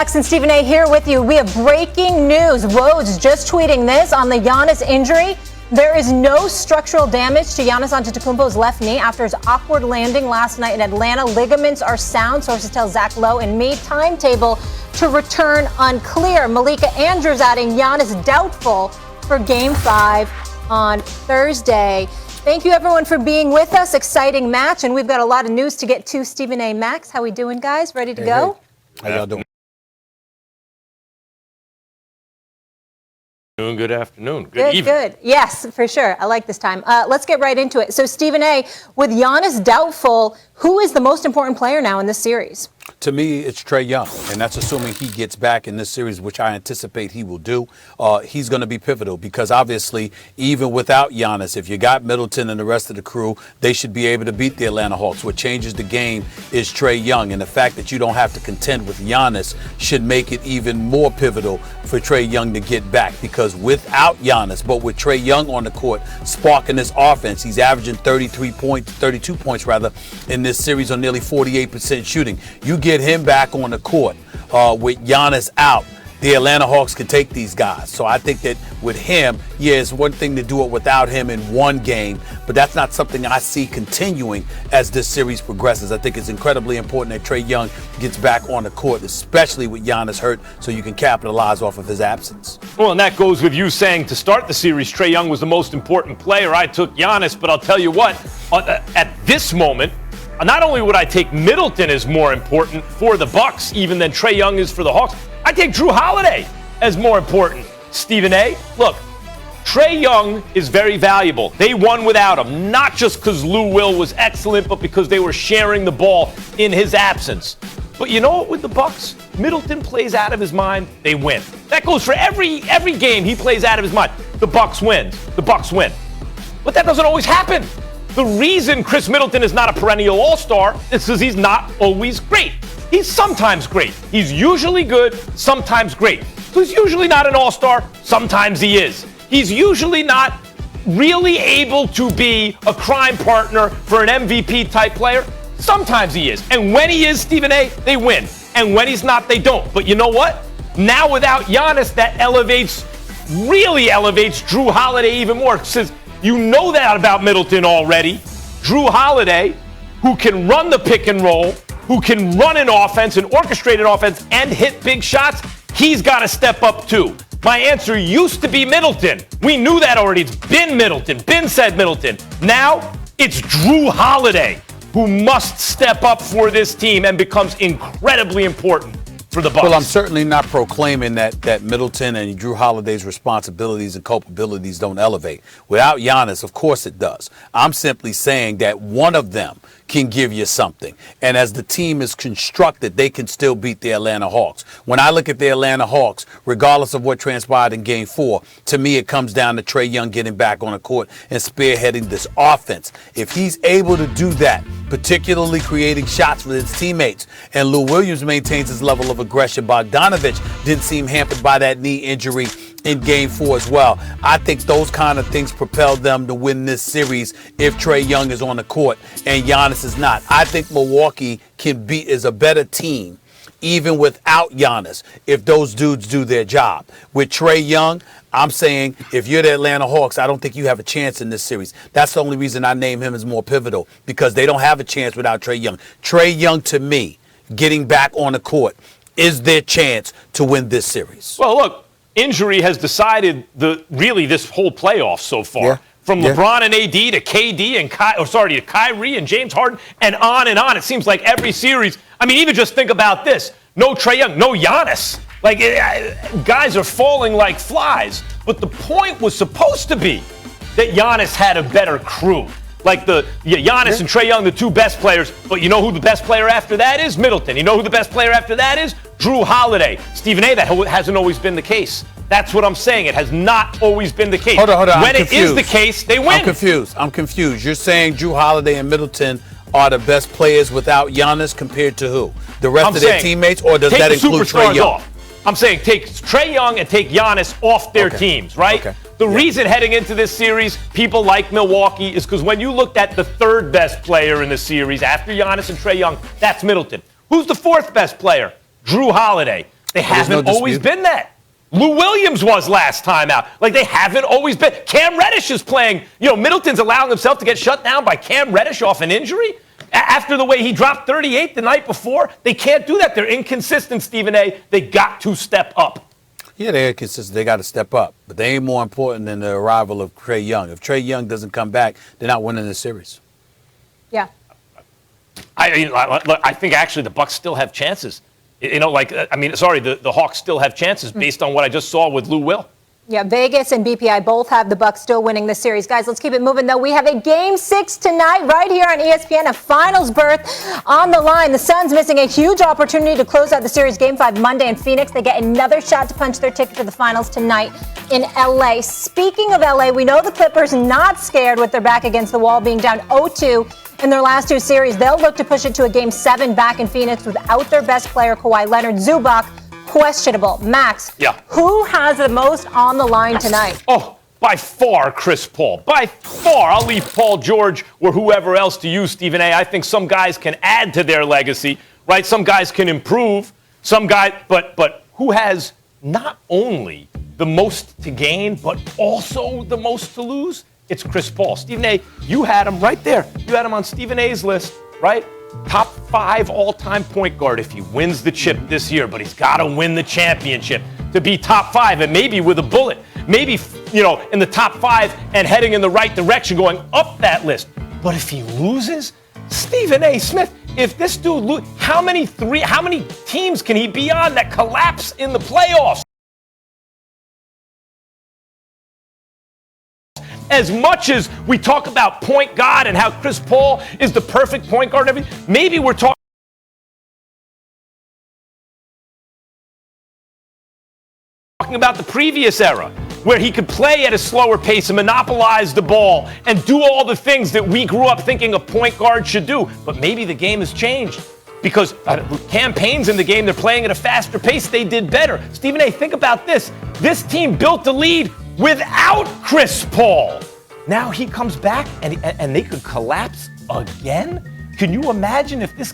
Alex and Stephen A. here with you. We have breaking news. Woj just tweeting this on the Giannis injury. There is no structural damage to Giannis Antetokounmpo's left knee after his awkward landing last night in Atlanta. Ligaments are sound, sources tell Zach Lowe, and me. Timetable to return unclear. Malika Andrews adding Giannis doubtful for Game 5 on Thursday. Thank you, everyone, for being with us. Exciting match, and we've got a lot of news to get to. Stephen A. Max, how we doing, guys? Ready to go? How y'all doing? Good afternoon. Good evening. Good. Yes, for sure. I like this time. Let's get right into it. So, Stephen A., with Giannis doubtful, who is the most important player now in this series? To me, it's Trae Young, and that's assuming he gets back in this series, which I anticipate he will do. He's going to be pivotal because, obviously, even without Giannis, if you got Middleton and the rest of the crew, they should be able to beat the Atlanta Hawks. What changes the game is Trae Young, and the fact that you don't have to contend with Giannis should make it even more pivotal for Trae Young to get back, because without Giannis, but with Trae Young on the court sparking this offense, he's averaging 32 points in this series on nearly 48% shooting. You get him back on the court with Giannis out, the Atlanta Hawks can take these guys. So I think that with him, it's one thing to do it without him in one game, but that's not something I see continuing as this series progresses. I think it's incredibly important that Trae Young gets back on the court, especially with Giannis hurt, so you can capitalize off of his absence. Well, and that goes with you saying to start the series, Trae Young was the most important player. I took Giannis, but I'll tell you what, at this moment, not only would I take Middleton as more important for the Bucks even than Trae Young is for the Hawks, I take Drew Holiday as more important. Stephen A., look, Trae Young is very valuable. They won without him, not just because Lou Will was excellent, but because they were sharing the ball in his absence. But you know what, with the Bucks, Middleton plays out of his mind, they win. That goes for every game he plays out of his mind. The Bucks win. The Bucks win. But that doesn't always happen. The reason Chris Middleton is not a perennial all-star is because he's not always great. He's sometimes great. He's usually good, sometimes great. So he's usually not an all-star, sometimes he is. He's usually not really able to be a crime partner for an MVP-type player, sometimes he is. And when he is, Stephen A., they win. And when he's not, they don't. But you know what? Now without Giannis, that really elevates Drew Holiday even more. Since you know that about Middleton already. Drew Holiday, who can run the pick and roll, who can run an offense and orchestrate an offense and hit big shots, he's got to step up too. My answer used to be Middleton. We knew that already. It's been Middleton. Been said Middleton. Now it's Drew Holiday who must step up for this team and becomes incredibly important for the Bucks. Well, I'm certainly not proclaiming that Middleton and Drew Holiday's responsibilities and culpabilities don't elevate. Without Giannis, of course it does. I'm simply saying that one of them can give you something. And as the team is constructed, they can still beat the Atlanta Hawks. When I look at the Atlanta Hawks, regardless of what transpired in Game 4, to me it comes down to Trae Young getting back on the court and spearheading this offense. If he's able to do that, particularly creating shots for his teammates, and Lou Williams maintains his level of aggression, Bogdanovich didn't seem hampered by that knee injury in Game 4 as well. I think those kind of things propelled them to win this series if Trae Young is on the court and Giannis is not. I think Milwaukee is a better team even without Giannis if those dudes do their job. With Trae Young, I'm saying if you're the Atlanta Hawks, I don't think you have a chance in this series. That's the only reason I name him as more pivotal, because they don't have a chance without Trae Young. Trae Young, to me, getting back on the court is their chance to win this series. Well, look, injury has decided this whole playoff so far. Yeah. From LeBron and AD to KD and to Kyrie and James Harden and on and on. It seems like every series. I mean, even just think about this. No Trae Young, no Giannis. Guys are falling like flies. But the point was supposed to be that Giannis had a better crew. Giannis and Trae Young, the two best players. But you know who the best player after that is? Middleton. You know who the best player after that is? Drew Holiday. Stephen A., that hasn't always been the case. That's what I'm saying. It has not always been the case. Hold on. When it is the case, they win. I'm confused. You're saying Drew Holiday and Middleton are the best players without Giannis compared to who? The rest of their teammates, or does that include Trae Young? Off. I'm saying take Trae Young and take Giannis off their teams, right? Okay. The reason heading into this series, people like Milwaukee, is because when you looked at the third best player in the series after Giannis and Trae Young, that's Middleton. Who's the fourth best player? Drew Holiday. They haven't always been that. Lou Williams was last time out. Like, they haven't always been. Cam Reddish is playing. Middleton's allowing himself to get shut down by Cam Reddish off an injury. After the way he dropped 38 the night before, they can't do that. They're inconsistent, Stephen A. They got to step up. Yeah, they're inconsistent. They got to step up. But they ain't more important than the arrival of Trae Young. If Trae Young doesn't come back, they're not winning the series. Yeah. I think actually the Bucks still have chances. The Hawks still have chances based on what I just saw with Lou Will. Yeah, Vegas and BPI both have the Bucks still winning this series. Guys, let's keep it moving, though. We have a Game 6 tonight right here on ESPN, a finals berth on the line. The Suns missing a huge opportunity to close out the series. Game 5 Monday in Phoenix. They get another shot to punch their ticket to the finals tonight in L.A. Speaking of L.A., we know the Clippers not scared with their back against the wall, being down 0-2 in their last two series. They'll look to push it to a Game 7 back in Phoenix without their best player, Kawhi Leonard. Zubac, questionable. Max, who has the most on the line tonight? Oh, by far, Chris Paul. By far. I'll leave Paul George or whoever else to you, Stephen A. I think some guys can add to their legacy, right? Some guys can improve. Some guys, but who has not only the most to gain, but also the most to lose? It's Chris Paul. Stephen A., you had him right there. You had him on Stephen A.'s list, right? Top 5 all-time point guard if he wins the chip this year, but he's got to win the championship to be top 5, and maybe with a bullet. Maybe, in the top 5 and heading in the right direction, going up that list. But if he loses, Stephen A. Smith, if this dude how many teams can he be on that collapse in the playoffs? As much as we talk about point guard and how Chris Paul is the perfect point guard and everything, maybe we're talking about the previous era where he could play at a slower pace and monopolize the ball and do all the things that we grew up thinking a point guard should do. But maybe the game has changed because campaigns in the game, they're playing at a faster pace. They did better. Stephen A., think about this. This team built the lead without Chris Paul. Now he comes back and they could collapse again? Can you imagine if this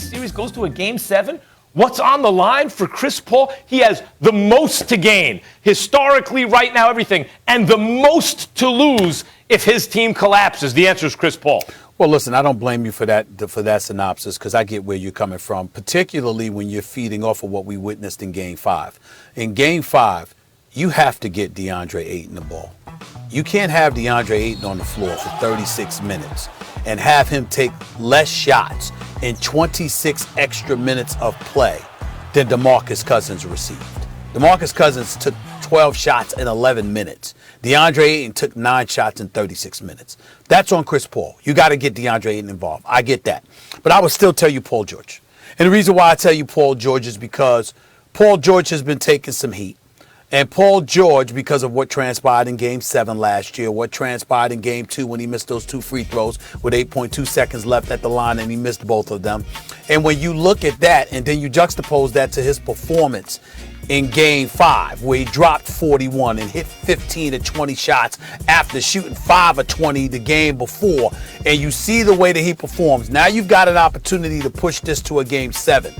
series goes to a Game 7? What's on the line for Chris Paul? He has the most to gain historically right now, everything, and the most to lose if his team collapses. The answer is Chris Paul. Well, listen, I don't blame you for that synopsis because I get where you're coming from, particularly when you're feeding off of what we witnessed in Game 5. In Game 5, you have to get DeAndre Ayton the ball. You can't have DeAndre Ayton on the floor for 36 minutes and have him take less shots in 26 extra minutes of play than DeMarcus Cousins received. DeMarcus Cousins took 12 shots in 11 minutes. DeAndre Ayton took 9 shots in 36 minutes. That's on Chris Paul. You got to get DeAndre Ayton involved. I get that. But I would still tell you Paul George. And the reason why I tell you Paul George is because Paul George has been taking some heat. And Paul George, because of what transpired in Game 7 last year, what transpired in Game 2 when he missed those 2 free throws with 8.2 seconds left at the line and he missed both of them. And when you look at that and then you juxtapose that to his performance in Game 5, where he dropped 41 and hit 15 to 20 shots after shooting 5 of 20 the game before, and you see the way that he performs, now you've got an opportunity to push this to a Game 7.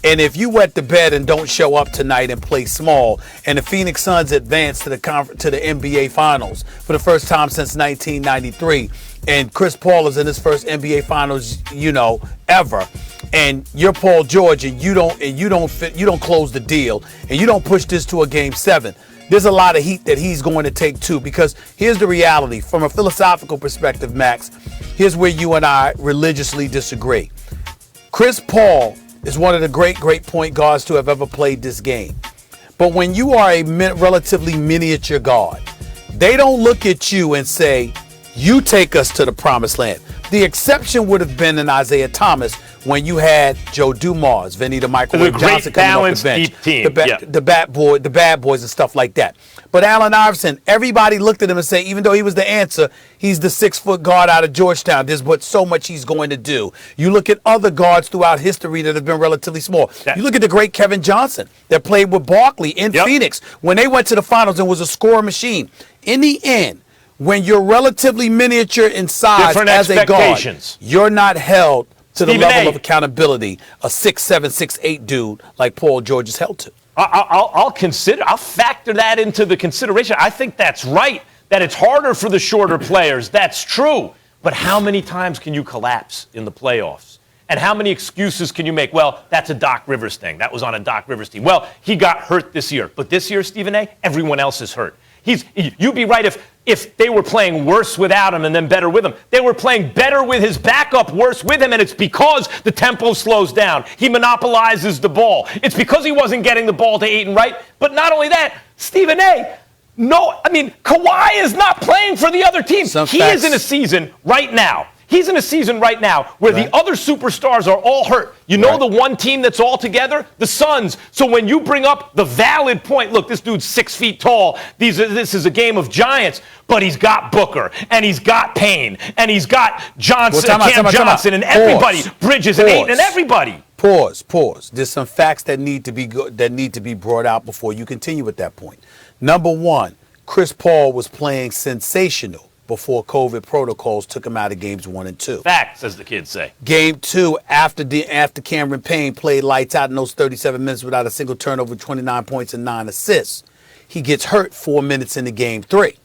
And if you wet the bed and don't show up tonight and play small, and the Phoenix Suns advance to the NBA Finals for the first time since 1993, and Chris Paul is in his first NBA Finals, ever, and you're Paul George and you don't close the deal, and you don't push this to a Game 7, there's a lot of heat that he's going to take too. Because here's the reality, from a philosophical perspective, Max. Here's where you and I religiously disagree. Chris Paul is one of the great point guards to have ever played this game. But when you are a relatively miniature guard, they don't look at you and say, you take us to the promised land. The exception would have been in Isaiah Thomas when you had Joe Dumars, Vinny the Microwave Johnson coming off the bench, deep team. the bad boys and stuff like that. But Allen Iverson, everybody looked at him and said, even though he was the answer, he's the 6-foot guard out of Georgetown. There's so much he's going to do. You look at other guards throughout history that have been relatively small. You look at the great Kevin Johnson that played with Barkley in Phoenix when they went to the finals and was a scoring machine. In the end, when you're relatively miniature in size as a guard, you're not held to the Stephen level A. of accountability a 6'7", 6'8" dude like Paul George is held to. I'll factor that into the consideration. I think that's right, that it's harder for the shorter players. That's true. But how many times can you collapse in the playoffs? And how many excuses can you make? Well, that's a Doc Rivers thing. That was on a Doc Rivers team. Well, he got hurt this year. But this year, Stephen A., everyone else is hurt. You'd be right if they were playing worse without him and then better with him. They were playing better with his backup, worse with him, and it's because the tempo slows down. He monopolizes the ball. It's because he wasn't getting the ball to Ayton Wright. But not only that, Stephen A., Kawhi is not playing for the other team. He is in a season right now. He's in a season right now where the other superstars are all hurt. You know the one team that's all together? The Suns. So when you bring up the valid point, look, this dude's 6 feet tall. This is a game of giants. But he's got Booker, and he's got Payne, and he's got Johnson, Cam Johnson, and everybody, Bridges, and Ayton, and everybody. Pause. There's some facts that need to be brought out before you continue with that point. Number one, Chris Paul was playing sensational before COVID protocols took him out of games 1 and 2. Facts, as the kids say. Game 2, after Cameron Payne played lights out in those 37 minutes without a single turnover, 29 points and 9 assists, he gets hurt 4 minutes into game 3.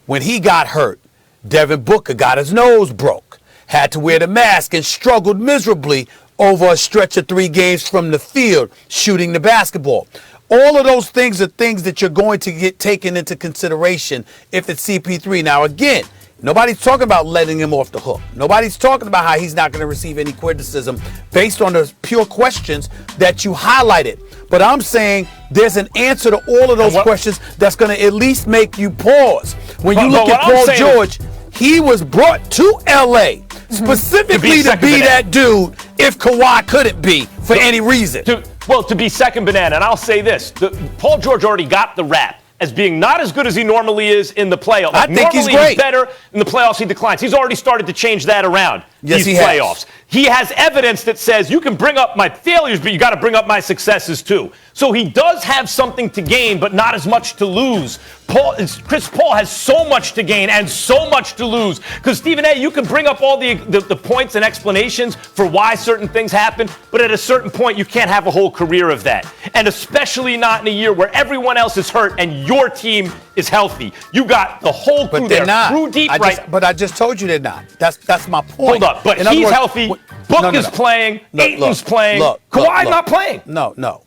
When he got hurt, Devin Booker got his nose broke, had to wear the mask, and struggled miserably over a stretch of 3 games from the field shooting the basketball. All of those things are things that you're going to get taken into consideration if it's CP3. Now, again, nobody's talking about letting him off the hook. Nobody's talking about how he's not going to receive any criticism based on the pure questions that you highlighted. But I'm saying there's an answer to all of those questions that's going to at least make you pause. When you look at Paul George, he was brought to L.A. specifically to be that dude if Kawhi couldn't be for any reason. To be second banana, and I'll say this. Paul George already got the rap as being not as good as he normally is in the playoffs. I think he's great. He's better in the playoffs. He declines. He's already started to change that around. Yes, these playoffs. He has evidence that says you can bring up my failures, but you got to bring up my successes too. So he does have something to gain, but not as much to lose. Chris Paul has so much to gain and so much to lose. Because, Stephen A., you can bring up all the points and explanations for why certain things happen, but at a certain point, you can't have a whole career of that. And especially not in a year where everyone else is hurt and your team is healthy. You got the whole crew there. Through deep But I just told you they're not. That's my point. Hold up. But he's healthy. Book is playing. Ayton's playing. Kawhi's not playing. No.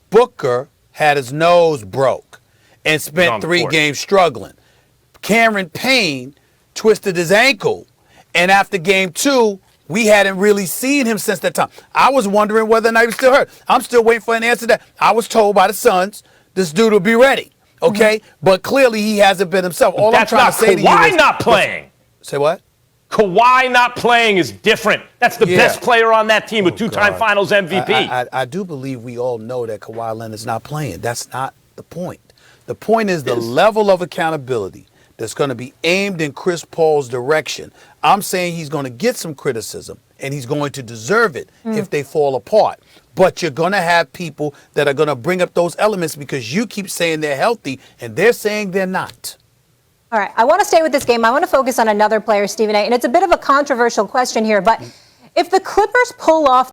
Booker had his nose broke and spent 3 games struggling. Cameron Payne twisted his ankle, and after game 2, we hadn't really seen him since that time. I was wondering whether or not he was still hurt. I'm still waiting for an answer to that. I was told by the Suns this dude will be ready. Okay? But clearly he hasn't been himself. All I'm trying to say to you is Kawhi not playing. Say what? Kawhi not playing is different. That's the best player on that team with 2-time Finals MVP. I do believe we all know that Kawhi Leonard's not playing. That's not the point. The point is the level of accountability that's going to be aimed in Chris Paul's direction. I'm saying he's going to get some criticism, and he's going to deserve it if they fall apart. But you're going to have people that are going to bring up those elements because you keep saying they're healthy, and they're saying they're not. All right, I want to stay with this game. I want to focus on another player, Stephen A. And it's a bit of a controversial question here, but if the Clippers pull off